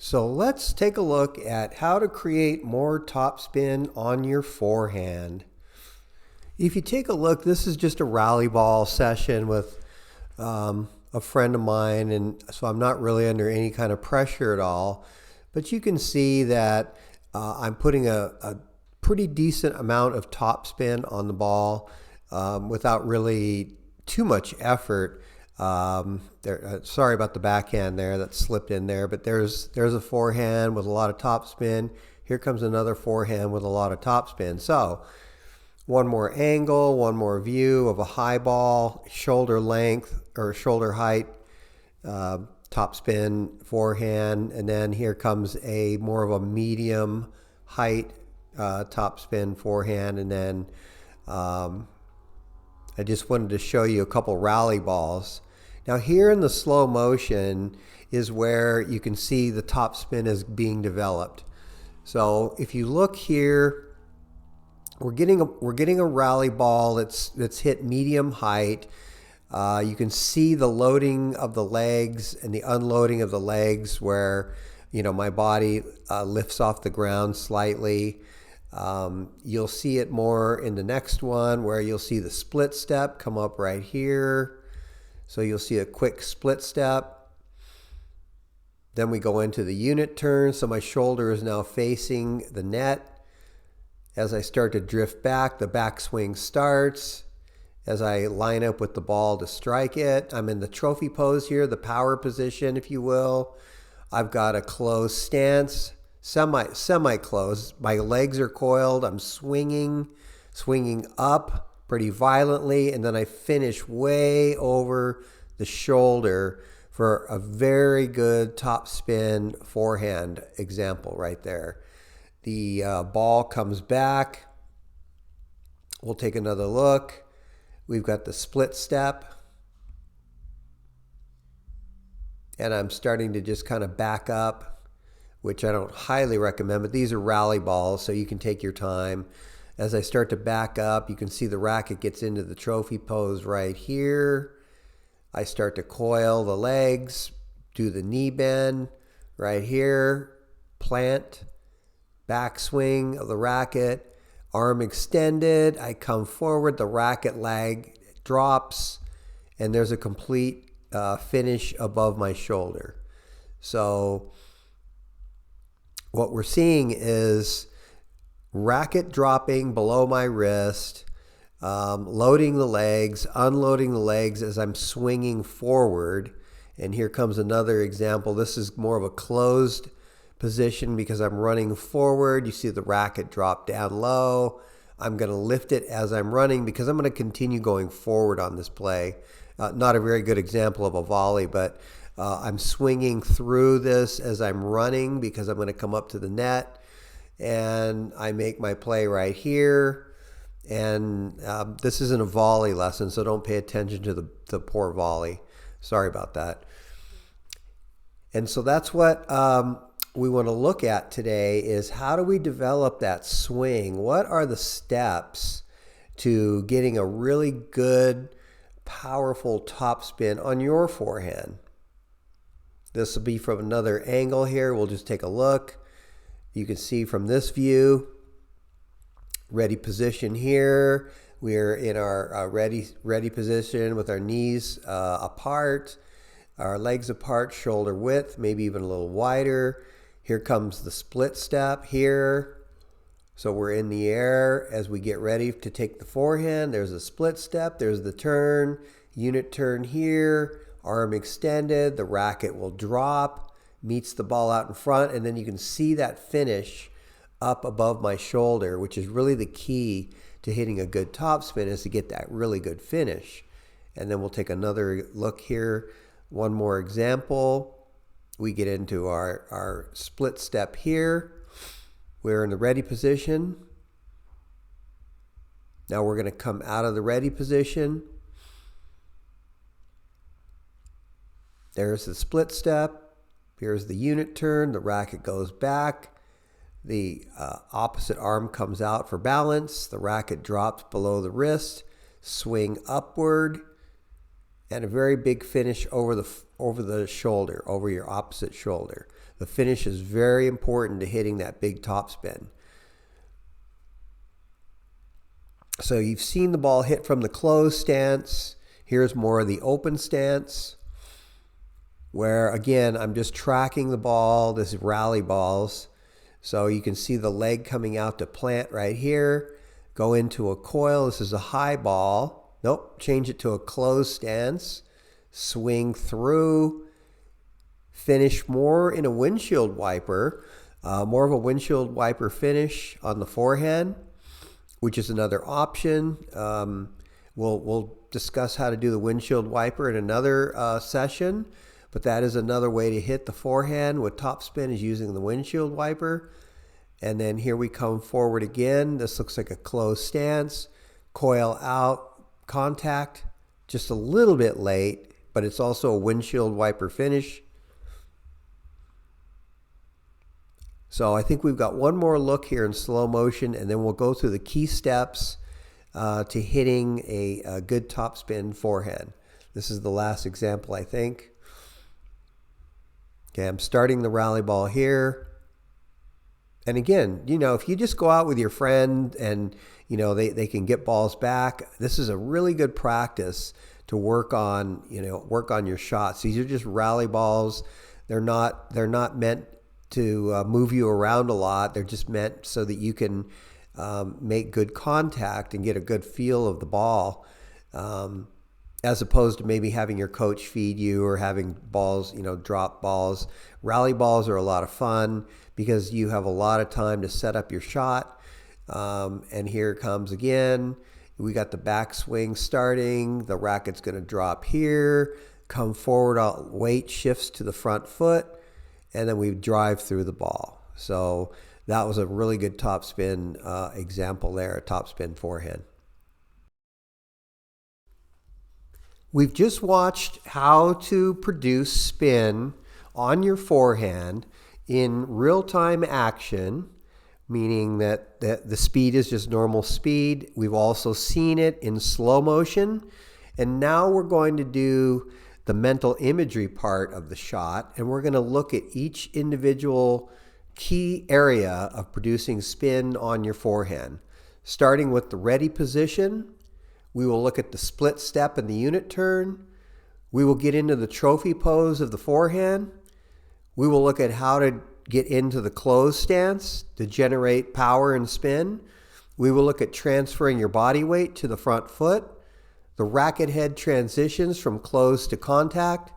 So let's take a look at how to create more topspin on your forehand. If you take a look, this is just a rally ball session with a friend of mine, and so I'm not really under any kind of pressure at all. But you can see that I'm putting a pretty decent amount of topspin on the ball without really too much effort. Sorry about the backhand there that slipped in there, but there's a forehand with a lot of topspin. Here comes another forehand with a lot of topspin. So one more angle, one more view of a high ball, shoulder length or shoulder height, topspin forehand, and then here comes a more of a medium height topspin forehand, and then I just wanted to show you a couple rally balls. Now here in the slow motion is where you can see the topspin is being developed. So if you look here, we're getting a rally ball that's hit medium height. You can see the loading of the legs and the unloading of the legs where my body lifts off the ground slightly. You'll see it more in the next one where you'll see the split step come up right here. So you'll see a quick split step. Then we go into the unit turn. So my shoulder is now facing the net. As I start to drift back, the backswing starts. As I line up with the ball to strike it, I'm in the trophy pose here, the power position, if you will. I've got a closed stance, semi-closed. My legs are coiled. I'm swinging up pretty violently, and then I finish way over the shoulder for a very good topspin forehand example right there. The ball comes back. We'll take another look. We've got the split step. And I'm starting to just kind of back up, which I don't highly recommend, but these are rally balls, so you can take your time. As I start to back up, you can see the racket gets into the trophy pose right here. I start to coil the legs, do the knee bend right here, plant, backswing of the racket, arm extended. I come forward, the racket lag drops, and there's a complete finish above my shoulder. So what we're seeing is racket dropping below my wrist, loading the legs, unloading the legs as I'm swinging forward. And here comes another example. This is more of a closed position because I'm running forward. You see the racket drop down low. I'm going to lift it as I'm running because I'm going to continue going forward on this play. Not a very good example of a volley, but I'm swinging through this as I'm running because I'm going to come up to the net. And I make my play right here. And this isn't a volley lesson, so don't pay attention to the poor volley. Sorry about that. And so that's what we want to look at today is how do we develop that swing? What are the steps to getting a really good, powerful topspin on your forehand? This will be from another angle here. We'll just take a look. You can see from this view, ready position here. We're in our ready position with our knees apart, our legs apart, shoulder width, maybe even a little wider. Here comes the split step here. So we're in the air as we get ready to take the forehand. There's a split step, there's the turn, unit turn here, arm extended, the racket will drop, meets the ball out in front, and then you can see that finish up above my shoulder, which is really the key to hitting a good topspin, is to get that really good finish. And then we'll take another look here. One more example. We get into our split step here. We're in the ready position. Now we're going to come out of the ready position. There's the split step. Here's the unit turn. The racket goes back. The opposite arm comes out for balance. The racket drops below the wrist. Swing upward. and a very big finish over the shoulder, over your opposite shoulder. The finish is very important to hitting that big topspin. So you've seen the ball hit from the closed stance. Here's more of the open stance, where again, I'm just tracking the ball. This is rally balls. So you can see the leg coming out to plant right here, go into a coil. This is a high ball. Nope, change it to a closed stance, swing through, finish more in a windshield wiper, more of a windshield wiper finish on the forehand, which is another option. We'll discuss how to do the windshield wiper in another session, but that is another way to hit the forehand with topspin, is using the windshield wiper. And then here we come forward again. This looks like a closed stance, coil out, contact, just a little bit late, but it's also a windshield wiper finish. So I think we've got one more look here in slow motion, and then we'll go through the key steps to hitting a good topspin forehand. This is the last example, I think. Okay, I'm starting the rally ball here. And again, you know, if you just go out with your friend and, you know, they can get balls back, this is a really good practice to work on, you know, work on your shots. These are just rally balls. They're not meant to move you around a lot. They're just meant so that you can make good contact and get a good feel of the ball, as opposed to maybe having your coach feed you or having balls, you know, drop balls. Rally balls are a lot of fun because you have a lot of time to set up your shot. And here it comes again. We got the backswing starting. The racket's going to drop here, come forward, weight shifts to the front foot, and then we drive through the ball. So that was a really good topspin example there, a topspin forehand. We've just watched how to produce spin on your forehand in real-time action, meaning that the speed is just normal speed. We've also seen it in slow motion, and now we're going to do the mental imagery part of the shot, and we're going to look at each individual key area of producing spin on your forehand. Starting with the ready position, we will look at the split step and the unit turn. We will get into the trophy pose of the forehand. We will look at how to get into the closed stance to generate power and spin. We will look at transferring your body weight to the front foot, the racket head transitions from closed to contact,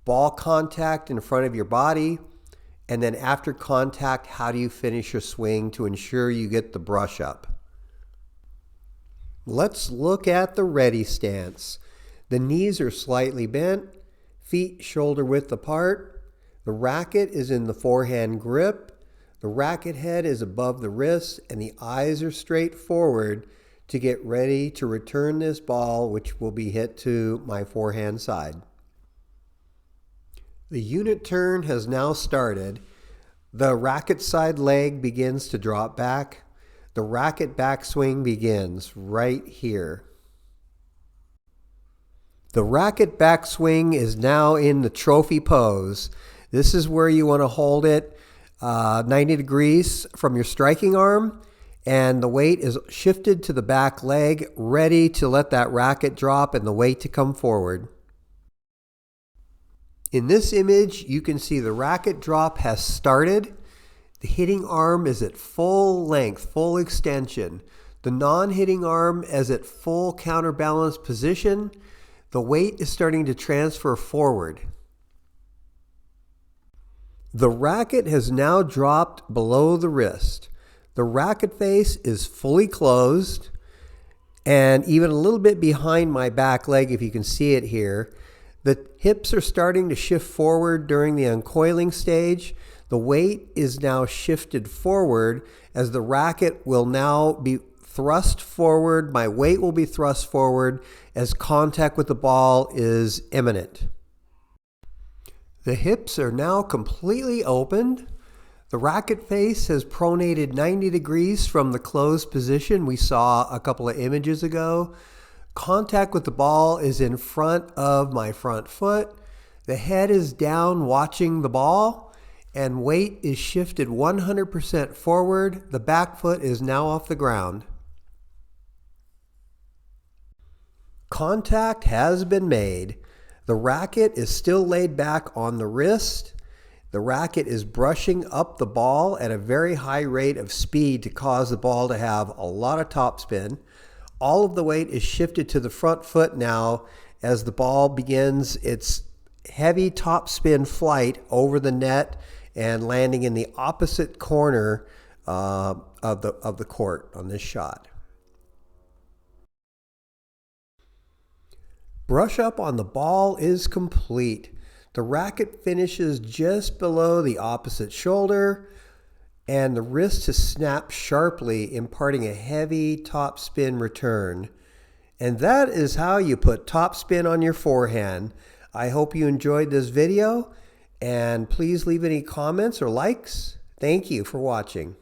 ball contact in front of your body, and then after contact, how do you finish your swing to ensure you get the brush up? Let's look at the ready stance. The knees are slightly bent, feet shoulder width apart. The racket is in the forehand grip. The racket head is above the wrist, and the eyes are straight forward to get ready to return this ball, which will be hit to my forehand side. The unit turn has now started. The racket side leg begins to drop back. The racket backswing begins right here. The racket backswing is now in the trophy pose. This is where you want to hold it 90 degrees from your striking arm, and the weight is shifted to the back leg, ready to let that racket drop and the weight to come forward. In this image, you can see the racket drop has started. The hitting arm is at full length, full extension. The non-hitting arm is at full counterbalance position. The weight is starting to transfer forward. The racket has now dropped below the wrist. The racket face is fully closed and even a little bit behind my back leg, if you can see it here. The hips are starting to shift forward during the uncoiling stage. The weight is now shifted forward as the racket will now be thrust forward. My weight will be thrust forward as contact with the ball is imminent. The hips are now completely opened. The racket face has pronated 90 degrees from the closed position we saw a couple of images ago. Contact with the ball is in front of my front foot. The head is down watching the ball, and weight is shifted 100% forward. The back foot is now off the ground. Contact has been made. The racket is still laid back on the wrist. The racket is brushing up the ball at a very high rate of speed to cause the ball to have a lot of topspin. All of the weight is shifted to the front foot now as the ball begins its heavy topspin flight over the net and landing in the opposite corner of the court on this shot. Brush up on the ball is complete. The racket finishes just below the opposite shoulder, and the wrist has snapped sharply, imparting a heavy topspin return. And that is how you put topspin on your forehand. I hope you enjoyed this video, and please leave any comments or likes. Thank you for watching.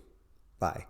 Bye.